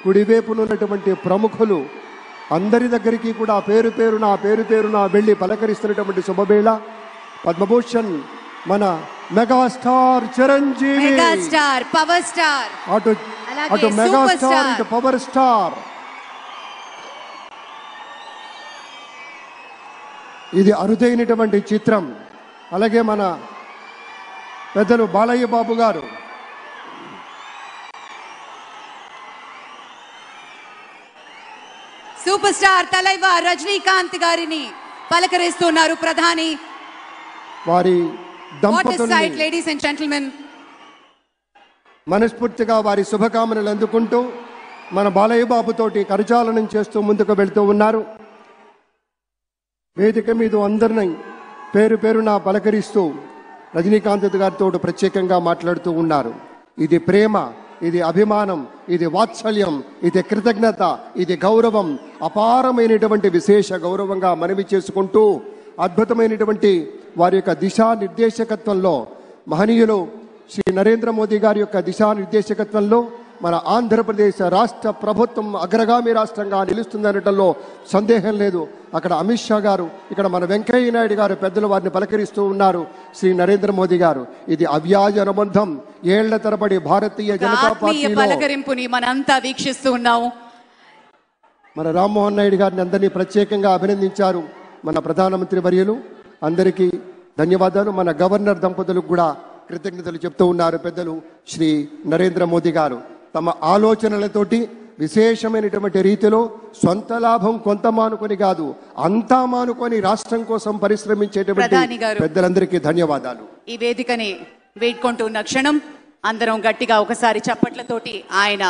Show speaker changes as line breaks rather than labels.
కుడివైపున ఉన్నటువంటి ప్రముఖులు అందరి దగ్గరికి కూడా పేరు పేరున వెళ్ళి పలకరిస్తున్నటువంటి శుభవేళ. పద్మభూషణ్ మన megastar Chiranjeevi,
megastar power star,
అటు మెగాస్టార్ ఇటు పవర్ స్టార్. ఇది అరుదైనటువంటి చిత్రం. అలాగే మన పెద్దలు బాలయ్య బాబు గారు,
సూపర్ స్టార్ తలైవర్ రజనీకాంత్ గారిని పలకరిస్తున్నారు ప్రధాని.
వారి దంపతుల్ని
లేడీస్ అండ్ జెంటిల్మెన్
మనస్ఫూర్తిగా వారి శుభకామనలు అందుకుంటూ మన బాలయ్య బాబుతోటి కరచాలనం చేస్తూ ముందుకు వెళ్తూ ఉన్నారు. వేదిక మీద అందరినీ పేరున పలకరిస్తూ రజనీకాంత్ గారితో ప్రత్యేకంగా మాట్లాడుతూ ఉన్నారు. ఇది ప్రేమ, ఇది అభిమానం, ఇది వాత్సల్యం, ఇది కృతజ్ఞత, ఇది గౌరవం, అపారమైనటువంటి విశేష గౌరవంగా మనవి చేసుకుంటూ అద్భుతమైనటువంటి వారి యొక్క దిశానిర్దేశకత్వంలో మహనీయులు శ్రీ నరేంద్ర మోదీ గారి యొక్క దిశానిర్దేశకత్వంలో మన ఆంధ్రప్రదేశ్ రాష్ట్ర ప్రభుత్వం అగ్రగామి రాష్ట్రంగా నిలుస్తుందనటంలో సందేహం లేదు. అక్కడ అమిత్ షా గారు, ఇక్కడ మన వెంకయ్య నాయుడు గారు పెద్దలు వారిని పలకరిస్తూ ఉన్నారు. శ్రీ నరేంద్ర మోదీ గారు, ఇది అవ్యాజ అనుబంధం. ఏళ్ల తరబడి భారతీయ జనతా పార్టీ
పలకరింపుని మనంతా వీక్షిస్తూ ఉన్నాము.
మన రామ్మోహన్ నాయుడు గారిని అందరినీ ప్రత్యేకంగా అభినందించారు మన ప్రధానమంత్రి వర్యులు. అందరికీ ధన్యవాదాలు. మన గవర్నర్ దంపతులకు కూడా కృతజ్ఞతలు చెప్తూ ఉన్నారు పెద్దలు శ్రీ నరేంద్ర మోదీ గారు. తమ ఆలోచనలతోటి విశేషమైనటువంటి రీతిలో సొంత లాభం కొంత మానుకొని కాదు, అంతా మానుకొని రాష్ట్రం కోసం పరిశ్రమించేటువంటి పెద్దలందరికీ ధన్యవాదాలు.
ఈ వేదికని వేడుకుంటూ ఉన్న క్షణం అందరం గట్టిగా ఒకసారి చప్పట్లతోటి ఆయన